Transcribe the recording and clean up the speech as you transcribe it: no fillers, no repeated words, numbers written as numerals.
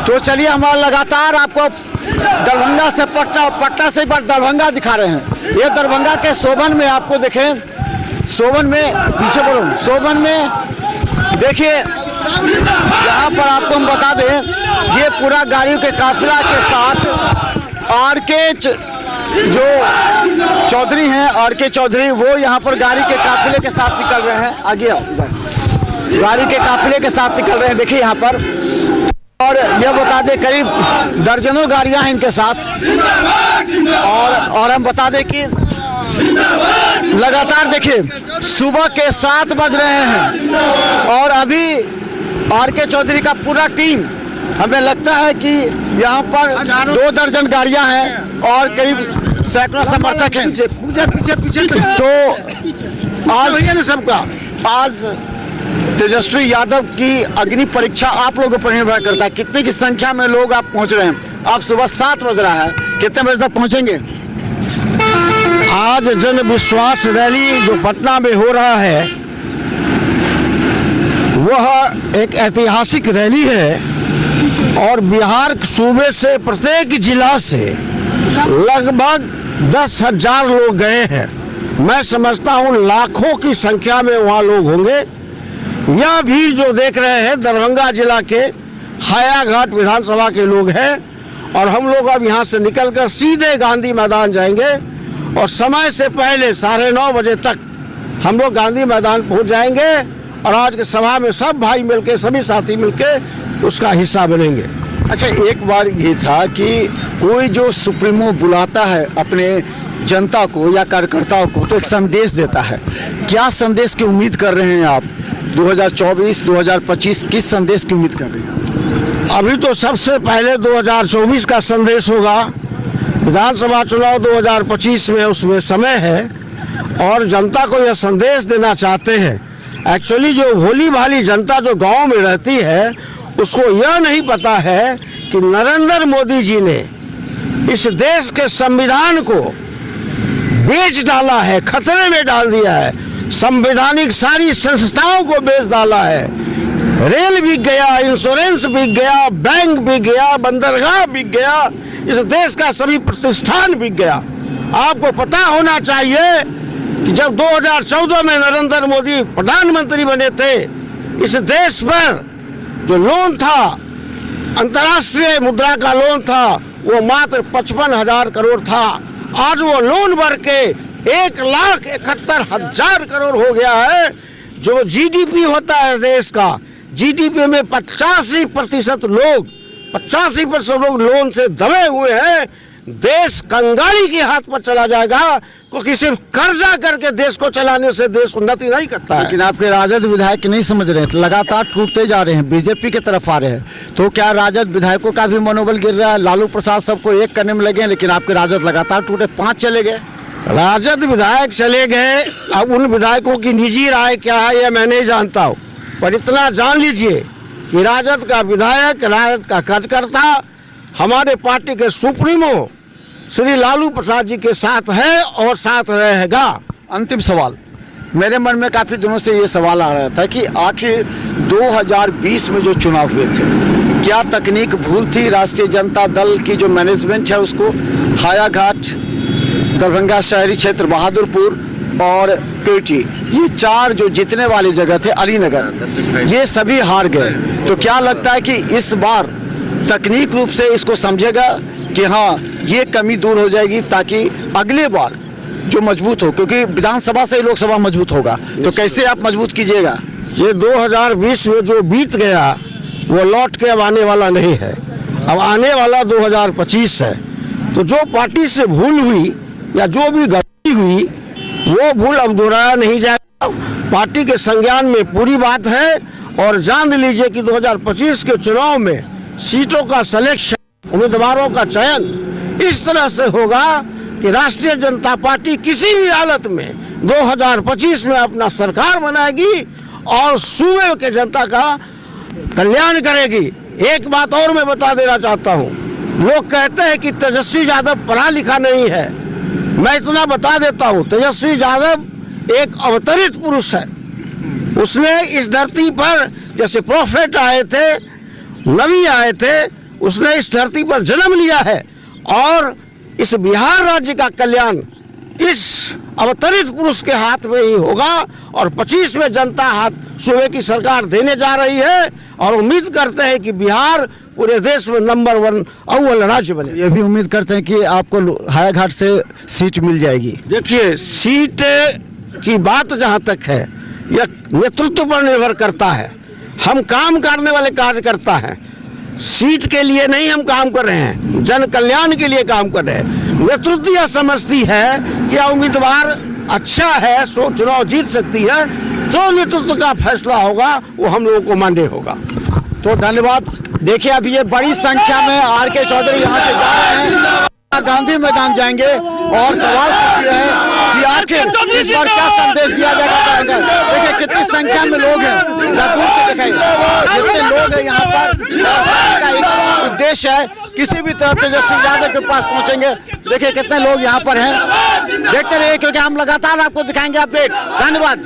तो चलिए हमारा लगातार आपको दरभंगा से पटना और पटना से एक बार दरभंगा दिखा रहे हैं। ये दरभंगा के सोबन में आपको देखें, सोबन में पीछे बोलो, सोबन में देखिए यहाँ पर आपको हम बता दें ये पूरा गाड़ियों के काफिला के साथ आर.के. जो चौधरी हैं, आर.के. चौधरी, वो यहाँ पर गाड़ी के काफिले के साथ निकल रहे हैं। आगे आओ, गाड़ी के काफिले के साथ निकल रहे हैं। देखिए यहाँ पर, और यह बता दें करीब दर्जनों गाड़ियां हैं इनके साथ। और हम बता दें कि लगातार देखिए सुबह के 7 बज रहे हैं और अभी आर.के. चौधरी का पूरा टीम, हमें लगता है कि यहाँ पर 2 दर्जन गाड़ियां हैं और करीब सैकड़ों समर्थक हैं। पीछे तो आज तेजस्वी यादव की अग्नि परीक्षा आप लोगों पर निर्भर करता है, कितने की संख्या में लोग आप पहुंच रहे हैं। आप सुबह 7 बज रहा है, कितने बजे तक पहुंचेंगे? आज जन विश्वास रैली जो पटना में हो रहा है वह एक ऐतिहासिक रैली है और बिहार सूबे से प्रत्येक जिला से लगभग 10,000 लोग गए हैं। मैं समझता हूं लाखों की संख्या में वहां लोग होंगे। यह भीड़ जो देख रहे हैं दरभंगा जिला के हायाघाट विधानसभा के लोग हैं और हम लोग अब यहाँ से निकलकर सीधे गांधी मैदान जाएंगे और समय से पहले 9:30 बजे तक हम लोग गांधी मैदान पहुँच जाएंगे और आज के सभा में सब भाई मिलके, सभी साथी मिलके उसका हिस्सा बनेंगे। अच्छा, एक बार ये था कि कोई जो सुप्रीमो बुलाता है अपने जनता को या कार्यकर्ताओं को तो एक संदेश देता है। क्या संदेश की उम्मीद कर रहे हैं आप? 2024, 2025 किस संदेश की उम्मीद कर रहे हैं? अभी तो सबसे पहले 2024 का संदेश होगा। विधानसभा चुनाव 2025 में उसमें समय है और जनता को यह संदेश देना चाहते हैं। एक्चुअली जो भोली भाली जनता जो गांव में रहती है उसको यह नहीं पता है कि नरेंद्र मोदी जी ने इस देश के संविधान को बेच डाला है, खतरे में डाल दिया है। संवैधानिक सारी संस्थाओं को बेच डाला है। रेल बिक गया, इंश्योरेंस बिक गया, बैंक बिक गया, बंदरगाह बिक गया, इस देश का सभी प्रतिष्ठान बिक गया। आपको पता होना चाहिए कि जब 2014 में नरेंद्र मोदी प्रधानमंत्री बने थे, इस देश पर जो लोन था, अंतर्राष्ट्रीय मुद्रा का लोन था, वो मात्र 55,000 करोड़ था। आज वो लोन भर के 1,71,000 करोड़ हो गया है। जो जीडीपी होता है देश का, जीडीपी में 85% लोग लोन से दबे हुए हैं। देश कंगाली के हाथ पर चला जाएगा, क्योंकि सिर्फ कर्जा करके देश को चलाने से देश उन्नति नहीं करता है। लेकिन आपके राजद विधायक नहीं समझ रहे हैं, लगातार टूटते जा रहे हैं, बीजेपी की तरफ आ रहे हैं। तो क्या राजद विधायकों का भी मनोबल गिर रहा है? लालू प्रसाद सबको एक करने में लगे हैं, लेकिन आपके राजद लगातार टूटे, 5 चले गए। राजद विधायक चले गए, अब उन विधायकों की निजी राय क्या है यह मैं नहीं जानता हूँ, पर इतना जान लीजिए कि राजद का विधायक, राजद का कार्यकर्ता हमारे पार्टी के सुप्रीमो श्री लालू प्रसाद जी के साथ है और साथ रहेगा। अंतिम सवाल, मेरे मन में काफ़ी दिनों से ये सवाल आ रहा था कि आखिर 2020 में जो चुनाव हुए थे, क्या तकनीक भूल थी राष्ट्रीय जनता दल की जो मैनेजमेंट है उसको? हायाघाट, दरभंगा शहरी क्षेत्र, बहादुरपुर और केटी, ये 4 जो जीतने वाली जगह थे, अलीनगर, ये सभी हार गए। तो क्या लगता है कि इस बार तकनीक रूप से इसको समझेगा कि हाँ ये कमी दूर हो जाएगी ताकि अगले बार जो मजबूत हो, क्योंकि विधानसभा से ही लोकसभा मजबूत होगा, तो कैसे आप मजबूत कीजिएगा? ये 2020 में जो बीत गया वो लौट के अब आने वाला नहीं है। अब आने वाला 2025 है। तो जो पार्टी से भूल हुई या जो भी गलती हुई वो भूल अब दोहराया नहीं जाएगा। पार्टी के संज्ञान में पूरी बात है और जान लीजिए कि 2025 के चुनाव में सीटों का सिलेक्शन, उम्मीदवारों का चयन इस तरह से होगा कि राष्ट्रीय जनता पार्टी किसी भी हालत में 2025 में अपना सरकार बनाएगी और सूबे के जनता का कल्याण करेगी। एक बात और मैं बता देना चाहता हूँ, लोग कहते हैं कि तेजस्वी यादव पढ़ा लिखा नहीं है। मैं इतना बता देता हूँ, तेजस्वी यादव एक अवतरित पुरुष है। उसने इस धरती पर जैसे प्रोफेट आए थे, नबी आए थे, उसने इस धरती पर जन्म लिया है और इस बिहार राज्य का कल्याण इस अवतरित पुरुष के हाथ में ही होगा और 25 में जनता हाथ सूबे की सरकार देने जा रही है और उम्मीद करते हैं कि बिहार पूरे देश में नंबर 1 अव्वल राज्य बने। ये भी उम्मीद करते हैं कि आपको हायाघाट से सीट मिल जाएगी। देखिए, सीट की बात जहाँ तक है यह नेतृत्व पर निर्भर करता है। हम काम करने वाले कार्यकर्ता हैं, सीट के लिए नहीं हम काम कर रहे हैं, जन कल्याण के लिए काम कर रहे हैं। नेतृत्व यह समझती है कि यह उम्मीदवार अच्छा है, सो चुनाव जीत सकती है। जो नेतृत्व का फैसला होगा वो हम लोगों को मान्य होगा। तो धन्यवाद। देखिए, अब ये बड़ी संख्या में आर.के. चौधरी यहाँ से जा रहे हैं, गांधी मैदान जाएंगे और सवाल ये है कि आखिर इस बार क्या संदेश दिया जाएगा। देखिए कितनी संख्या में लोग हैं, दूर से दिखाई कितने लोग हैं यहाँ पर। का एक उद्देश्य है किसी भी तरह तेजस्वी यादव के पास पहुंचेंगे। देखिए कितने लोग यहाँ पर हैं, देखते रहिए क्योंकि हम लगातार आपको दिखाएंगे अपडेट। धन्यवाद।